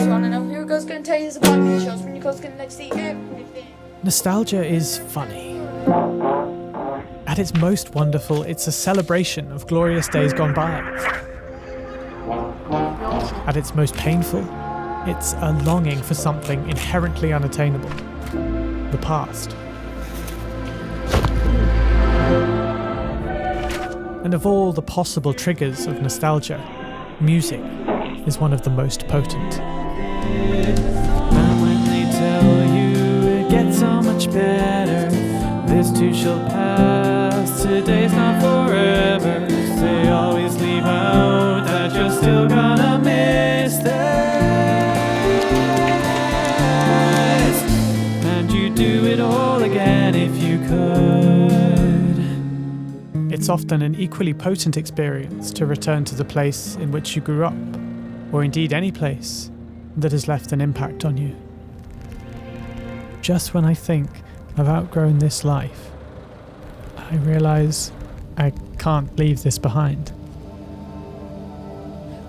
you wanna know who goes gonna tell you about me shows when you goes gonna like see everything. Nostalgia is funny. At its most wonderful, it's a celebration of glorious days gone by. At its most painful, it's a longing for something inherently unattainable. The past. And of all the possible triggers of nostalgia, music is one of the most potent. And when they tell you it gets so much better, this too shall pass, today's not forever, they always leave out that you're still gonna miss this, and you do it all again if you could. It's often an equally potent experience to return to the place in which you grew up, or indeed any place that has left an impact on you. Just when I think I've outgrown this life, I realise I can't leave this behind.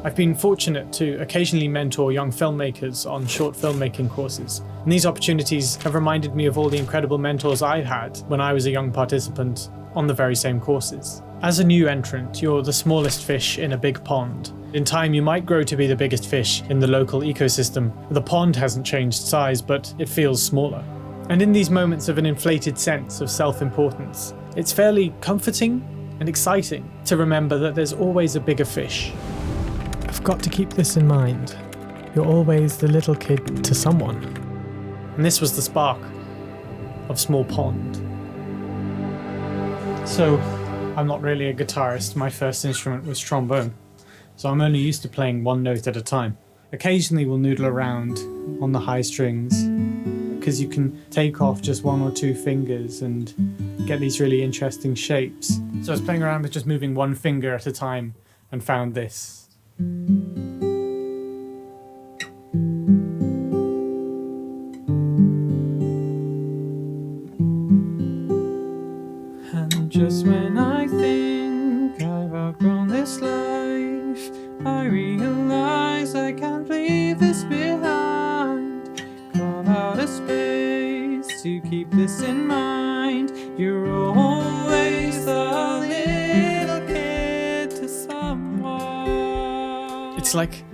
I've been fortunate to occasionally mentor young filmmakers on short filmmaking courses, and these opportunities have reminded me of all the incredible mentors I had when I was a young participant on the very same courses. As a new entrant, you're the smallest fish in a big pond. In time, you might grow to be the biggest fish in the local ecosystem. The pond hasn't changed size, but it feels smaller. And in these moments of an inflated sense of self-importance, it's fairly comforting and exciting to remember that there's always a bigger fish. I've got to keep this in mind. You're always the little kid to someone. And this was the spark of Small Pond. So, I'm not really a guitarist. My first instrument was trombone, so I'm only used to playing one note at a time. Occasionally we'll noodle around on the high strings, because you can take off just one or two fingers and get these really interesting shapes. So I was playing around with just moving one finger at a time and found this. And just when I think I've outgrown this life, I realize I can't leave this behind. Carve out a space to keep this in mind. You're always the little kid to someone. It's like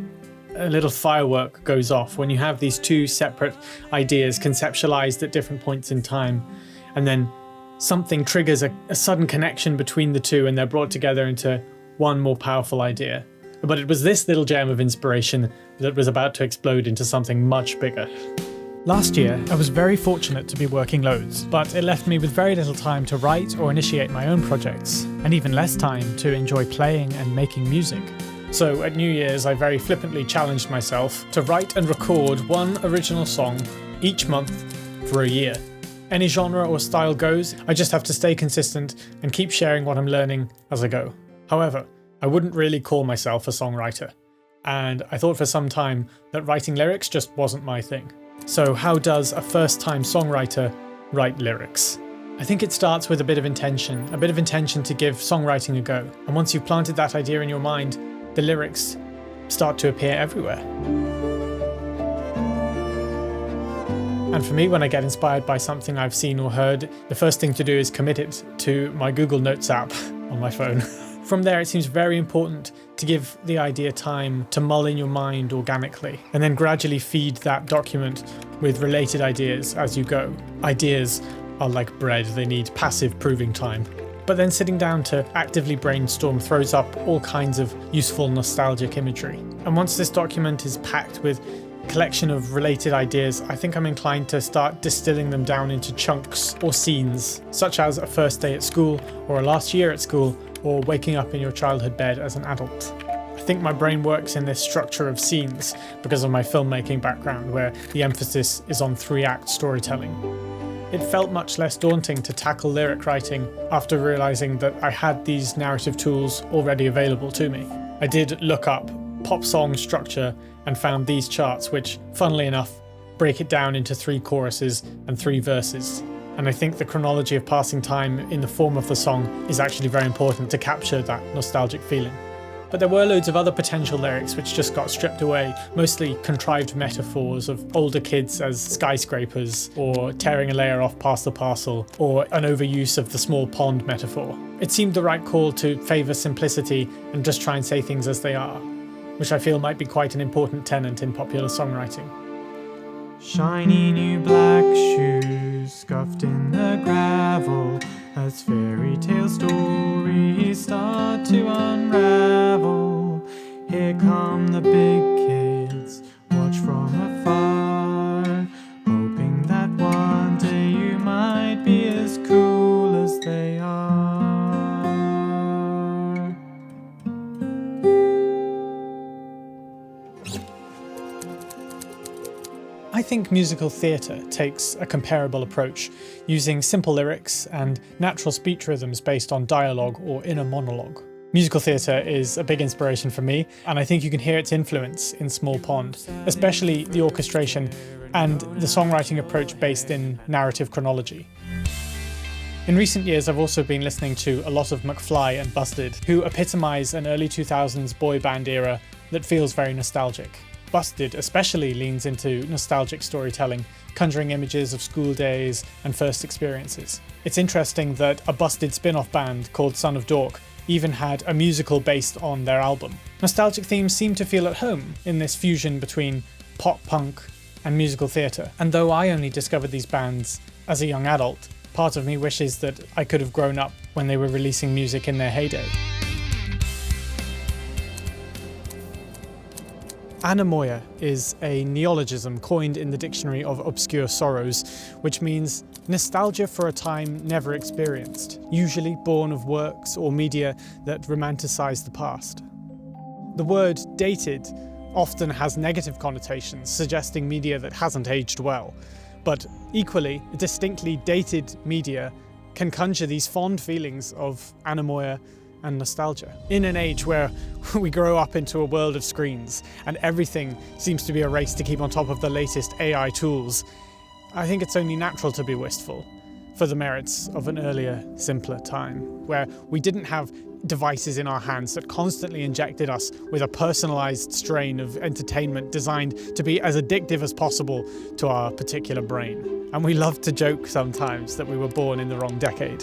a little firework goes off when you have these two separate ideas conceptualized at different points in time, and then something triggers a sudden connection between the two and they're brought together into one more powerful idea. But it was this little gem of inspiration that was about to explode into something much bigger. Last year, I was very fortunate to be working loads, but it left me with very little time to write or initiate my own projects, and even less time to enjoy playing and making music. So at New Year's, I very flippantly challenged myself to write and record one original song each month for a year. Any genre or style goes, I just have to stay consistent and keep sharing what I'm learning as I go. However, I wouldn't really call myself a songwriter, and I thought for some time that writing lyrics just wasn't my thing. So how does a first-time songwriter write lyrics? I think it starts with a bit of intention to give songwriting a go. And once you've planted that idea in your mind, the lyrics start to appear everywhere. And for me, when I get inspired by something I've seen or heard, the first thing to do is commit it to my Google Notes app on my phone. From there, it seems very important to give the idea time to mull in your mind organically, and then gradually feed that document with related ideas as you go. Ideas are like bread, they need passive proving time. But then sitting down to actively brainstorm throws up all kinds of useful nostalgic imagery. And once this document is packed with collection of related ideas, I think I'm inclined to start distilling them down into chunks or scenes, such as a first day at school, or a last year at school, or waking up in your childhood bed as an adult. I think my brain works in this structure of scenes because of my filmmaking background, where the emphasis is on 3-act storytelling. It felt much less daunting to tackle lyric writing after realizing that I had these narrative tools already available to me. I did look up pop song structure and found these charts, which, funnily enough, break it down into 3 choruses and 3 verses. And I think the chronology of passing time in the form of the song is actually very important to capture that nostalgic feeling. But there were loads of other potential lyrics which just got stripped away, mostly contrived metaphors of older kids as skyscrapers, or tearing a layer off past the parcel, or an overuse of the small pond metaphor. It seemed the right call to favour simplicity and just try and say things as they are, which I feel might be quite an important tenet in popular songwriting. Shiny new black shoes scuffed in the gravel as fairy tale stories start to unravel. Here come the big kids, watch from afar, hoping that one day you might be as cool as they are. I think musical theatre takes a comparable approach, using simple lyrics and natural speech rhythms based on dialogue or inner monologue. Musical theatre is a big inspiration for me, and I think you can hear its influence in Small Pond, especially the orchestration and the songwriting approach based in narrative chronology. In recent years, I've also been listening to a lot of McFly and Busted, who epitomise an early 2000s boy band era that feels very nostalgic. Busted especially leans into nostalgic storytelling, conjuring images of school days and first experiences. It's interesting that a Busted spin-off band called Son of Dork even had a musical based on their album. Nostalgic themes seem to feel at home in this fusion between pop punk and musical theatre, and though I only discovered these bands as a young adult, part of me wishes that I could have grown up when they were releasing music in their heyday. Anemoia is a neologism coined in the Dictionary of Obscure Sorrows, which means nostalgia for a time never experienced, usually born of works or media that romanticize the past. The word dated often has negative connotations, suggesting media that hasn't aged well, but equally, distinctly dated media can conjure these fond feelings of anemoia and nostalgia. In an age where we grow up into a world of screens and everything seems to be a race to keep on top of the latest AI tools, I think it's only natural to be wistful for the merits of an earlier, simpler time, where we didn't have devices in our hands that constantly injected us with a personalized strain of entertainment designed to be as addictive as possible to our particular brain. And we love to joke sometimes that we were born in the wrong decade.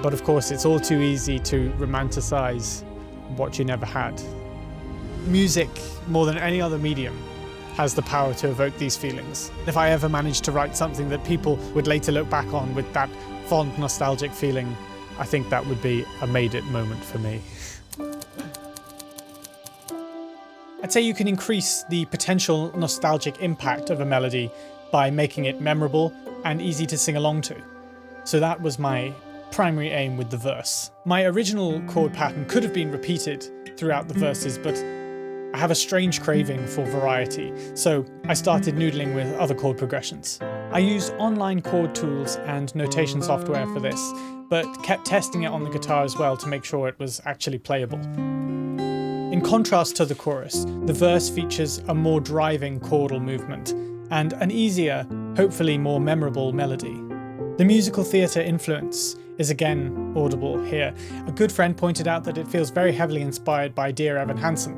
But of course, it's all too easy to romanticize what you never had. Music, more than any other medium, has the power to evoke these feelings. If I ever managed to write something that people would later look back on with that fond, nostalgic feeling, I think that would be a made-it moment for me. I'd say you can increase the potential nostalgic impact of a melody by making it memorable and easy to sing along to. So that was my primary aim with the verse. My original chord pattern could have been repeated throughout the verses, but I have a strange craving for variety, so I started noodling with other chord progressions. I used online chord tools and notation software for this, but kept testing it on the guitar as well to make sure it was actually playable. In contrast to the chorus, the verse features a more driving chordal movement and an easier, hopefully more memorable melody. The musical theatre influence is again audible here. A good friend pointed out that it feels very heavily inspired by Dear Evan Hansen,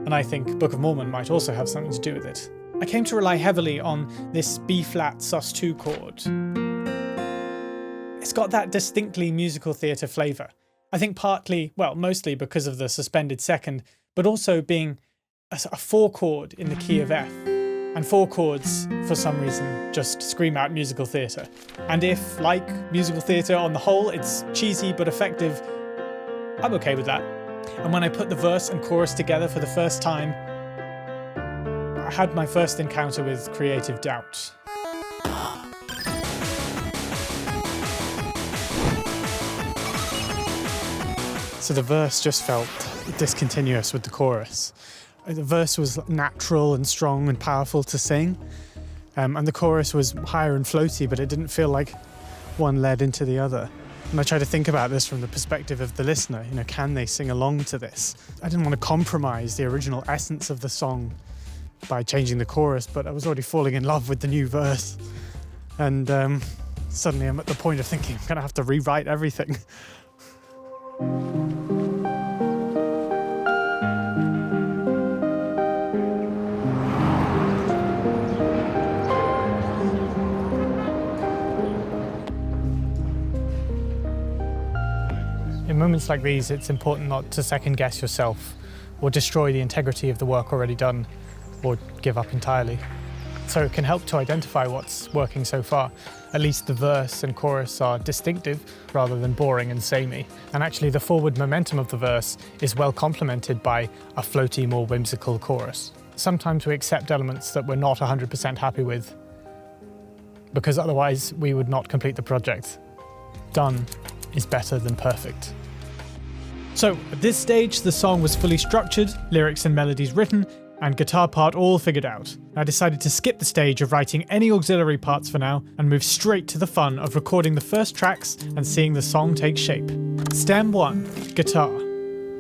and I think Book of Mormon might also have something to do with it. I came to rely heavily on this B-flat sus2 chord. It's got that distinctly musical theatre flavour. I think partly, well, mostly because of the suspended second, but also being a 4 chord in the key of F. And 4 chords, for some reason, just scream out musical theatre. And if, like musical theatre on the whole, it's cheesy but effective, I'm okay with that. And when I put the verse and chorus together for the first time, I had my first encounter with creative doubt. So the verse just felt discontinuous with the chorus. The verse was natural and strong and powerful to sing, and the chorus was higher and floaty, but it didn't feel like one led into the other. And I try to think about this from the perspective of the listener. You know, can they sing along to this? I didn't want to compromise the original essence of the song by changing the chorus, but I was already falling in love with the new verse. And suddenly I'm at the point of thinking I'm going to have to rewrite everything. moments like these, it's important not to second guess yourself or destroy the integrity of the work already done or give up entirely. So it can help to identify what's working so far. At least the verse and chorus are distinctive rather than boring and samey. And actually the forward momentum of the verse is well complemented by a floaty, more whimsical chorus. Sometimes we accept elements that we're not 100% happy with because otherwise we would not complete the project. Done is better than perfect. So at this stage, the song was fully structured, lyrics and melodies written, and guitar part all figured out. I decided to skip the stage of writing any auxiliary parts for now and move straight to the fun of recording the first tracks and seeing the song take shape. Stem 1. Guitar.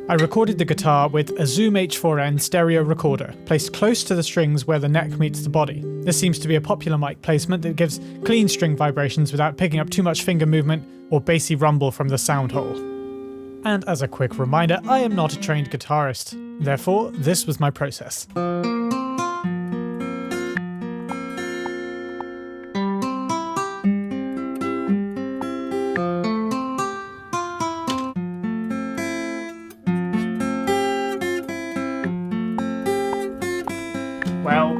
I recorded the guitar with a Zoom H4n stereo recorder, placed close to the strings where the neck meets the body. This seems to be a popular mic placement that gives clean string vibrations without picking up too much finger movement or bassy rumble from the sound hole. And as a quick reminder, I am not a trained guitarist. Therefore, this was my process. Well,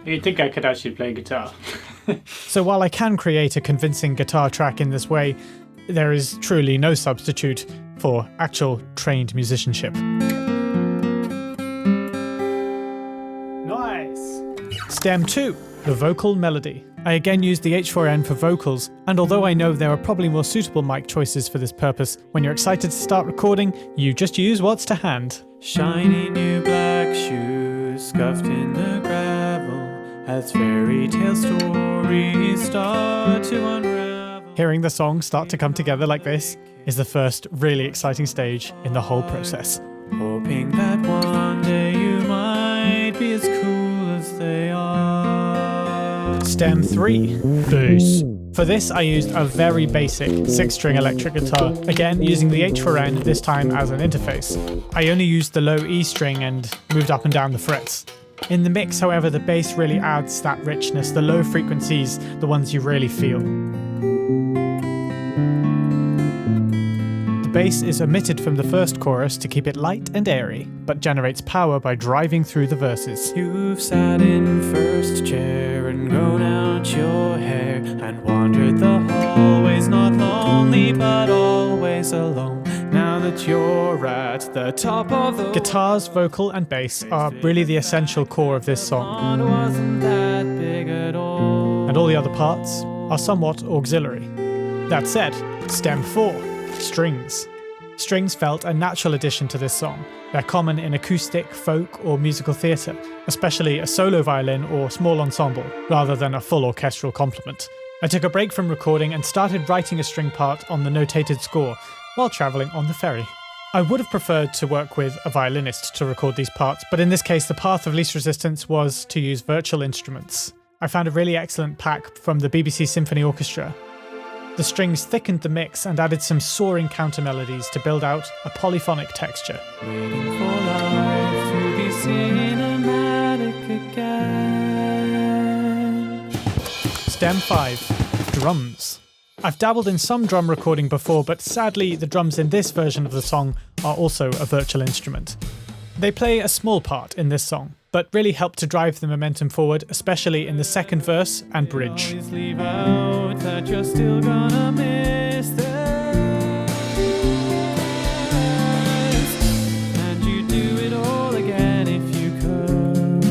you'd think I could actually play guitar. So while I can create a convincing guitar track in this way, there is truly no substitute for actual trained musicianship. Nice! Stem 2, the vocal melody. I again used the H4n for vocals, and although I know there are probably more suitable mic choices for this purpose, when you're excited to start recording, you just use what's to hand. Shiny new black shoes, scuffed in the gravel, as fairy tale stories start to unravel. Hearing the song start to come together like this is the first really exciting stage in the whole process. Hoping that one day you might be as cool as they are. Stem 3, bass. For this I used a very basic 6-string electric guitar, again using the H4n, this time as an interface. I only used the low E string and moved up and down the frets. In the mix, however, the bass really adds that richness, the low frequencies, the ones you really feel. The bass is omitted from the first chorus to keep it light and airy, but generates power by driving through the verses. You've sat in first chair and grown out your hair and wandered the hallways, not lonely but always alone. Now that you're at the top of the Guitars, vocal and bass are really the essential core of this song, wasn't that big at all. and all the other parts are somewhat auxiliary. That said, stem 4, strings. Strings felt a natural addition to this song. They're common in acoustic, folk or musical theatre, especially a solo violin or small ensemble, rather than a full orchestral complement. I took a break from recording and started writing a string part on the notated score while travelling on the ferry. I would have preferred to work with a violinist to record these parts, but in this case the path of least resistance was to use virtual instruments. I found a really excellent pack from the BBC Symphony Orchestra. The strings thickened the mix and added some soaring counter melodies to build out a polyphonic texture. Waiting for life to be cinematic again. Stem 5, drums. I've dabbled in some drum recording before, but sadly the drums in this version of the song are also a virtual instrument. They play a small part in this song, but really help to drive the momentum forward, especially in the second verse and bridge. Always leave out that you're still gonna miss this, and you do it all again if you could.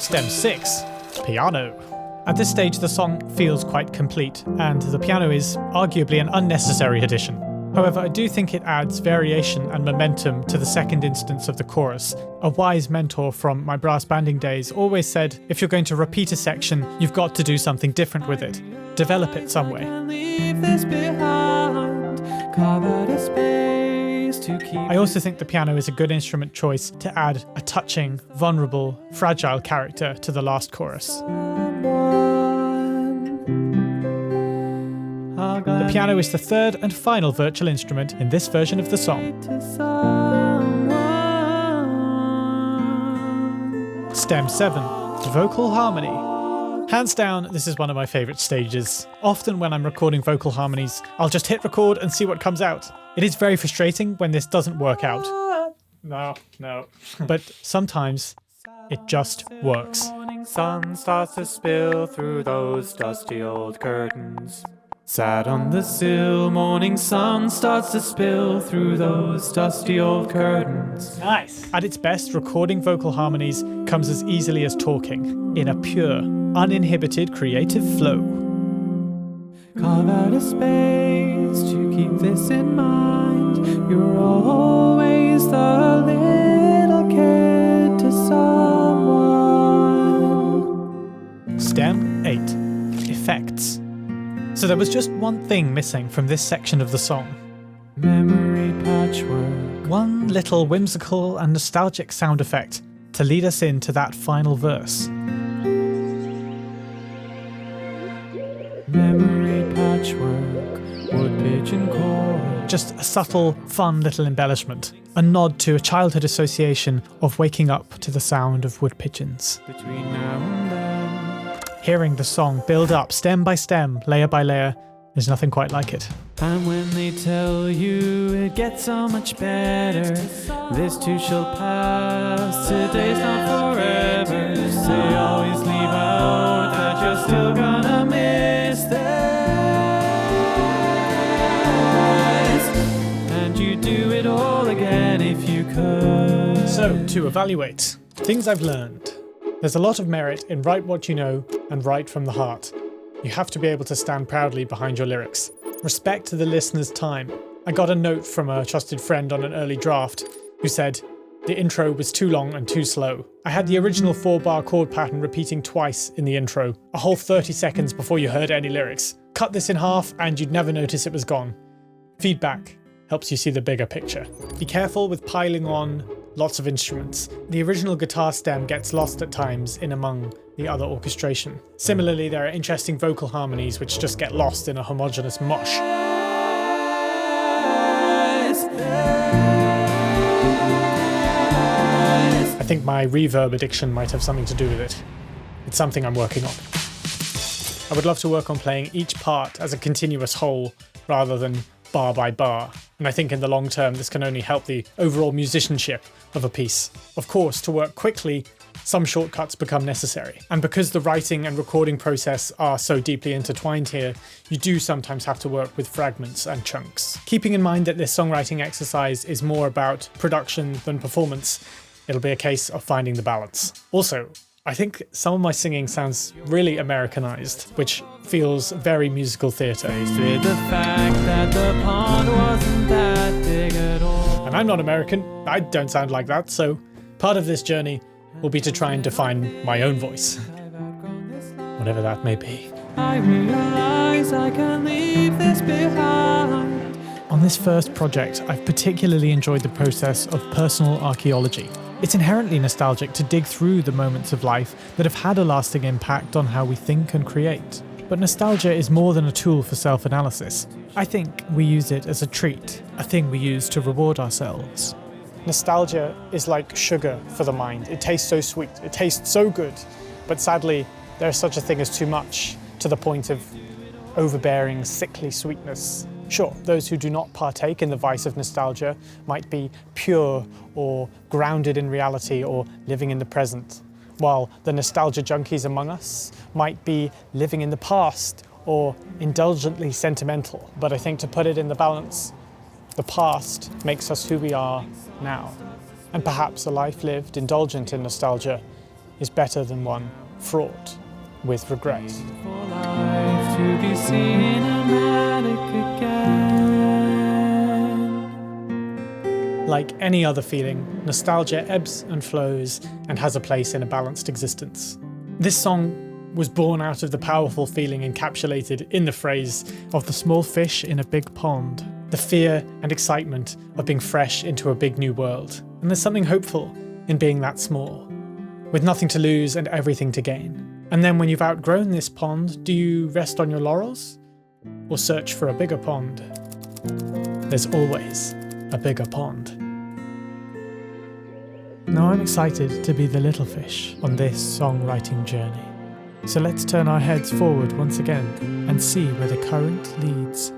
Stem 6, piano. At this stage the song feels quite complete, and the piano is arguably an unnecessary addition. However, I do think it adds variation and momentum to the second instance of the chorus. A wise mentor from my brass banding days always said, if you're going to repeat a section, you've got to do something different with it. Develop it some way. Leave this behind, carve out a space to keep. I also think the piano is a good instrument choice to add a touching, vulnerable, fragile character to the last chorus. The piano is the third and final virtual instrument in this version of the song. Stem 7, vocal harmony. Hands down, this is one of my favourite stages. Often when I'm recording vocal harmonies, I'll just hit record and see what comes out. It is very frustrating when this doesn't work out. No. But sometimes it just works. Morning sun starts to spill through those dusty old curtains. Sat on the sill, morning sun starts to spill through those dusty old curtains. Nice. At its best, recording vocal harmonies comes as easily as talking, in a pure, uninhibited creative flow. Carve out a space to keep this in mind. You're always the little kid to someone. Stem 8. Effects. So there was just one thing missing from this section of the song. Memory patchwork. One little whimsical and nostalgic sound effect to lead us into that final verse. Memory patchwork. Wood pigeon chord. Just a subtle, fun little embellishment. A nod to a childhood association of waking up to the sound of wood pigeons. Between now and then. Hearing the song build up stem by stem, layer by layer, there's nothing quite like it. And when they tell you it gets so much better, this too shall pass, today's not forever. They always leave out that you're still gonna miss this. And you do it all again if you could. So, to evaluate, things I've learned. There's a lot of merit in write what you know and write from the heart. You have to be able to stand proudly behind your lyrics. Respect to the listener's time. I got a note from a trusted friend on an early draft who said, the intro was too long and too slow. I had the original 4-bar chord pattern repeating twice in the intro, a whole 30 seconds before you heard any lyrics. Cut this in half and you'd never notice it was gone. Feedback helps you see the bigger picture. Be careful with piling on lots of instruments. The original guitar stem gets lost at times in among the other orchestration. Similarly, there are interesting vocal harmonies which just get lost in a homogeneous mush. I think my reverb addiction might have something to do with it. It's something I'm working on. I would love to work on playing each part as a continuous whole rather than bar by bar, and I think in the long term this can only help the overall musicianship of a piece. Of course, to work quickly, some shortcuts become necessary, and because the writing and recording process are so deeply intertwined here, you do sometimes have to work with fragments and chunks. Keeping in mind that this songwriting exercise is more about production than performance, it'll be a case of finding the balance. Also, I think some of my singing sounds really Americanized, which feels very musical theatre. With the fact that the pond wasn't that big at all. And I'm not American, I don't sound like that, so part of this journey will be to try and define my own voice, whatever that may be. I realize I can leave this behind. On this first project, I've particularly enjoyed the process of personal archaeology. It's inherently nostalgic to dig through the moments of life that have had a lasting impact on how we think and create. But nostalgia is more than a tool for self-analysis. I think we use it as a treat, a thing we use to reward ourselves. Nostalgia is like sugar for the mind. It tastes so sweet, it tastes so good, but sadly, there is such a thing as too much, to the point of overbearing, sickly sweetness. Sure, those who do not partake in the vice of nostalgia might be pure or grounded in reality or living in the present, while the nostalgia junkies among us might be living in the past or indulgently sentimental. But I think to put it in the balance, the past makes us who we are now. And perhaps a life lived indulgent in nostalgia is better than one fraught with regret. For life to be cinematic again. Like any other feeling, nostalgia ebbs and flows and has a place in a balanced existence. This song was born out of the powerful feeling encapsulated in the phrase of the small fish in a big pond, the fear and excitement of being fresh into a big new world. And there's something hopeful in being that small, with nothing to lose and everything to gain. And then when you've outgrown this pond, do you rest on your laurels or search for a bigger pond? There's always a bigger pond. Now I'm excited to be the little fish on this songwriting journey. So let's turn our heads forward once again and see where the current leads.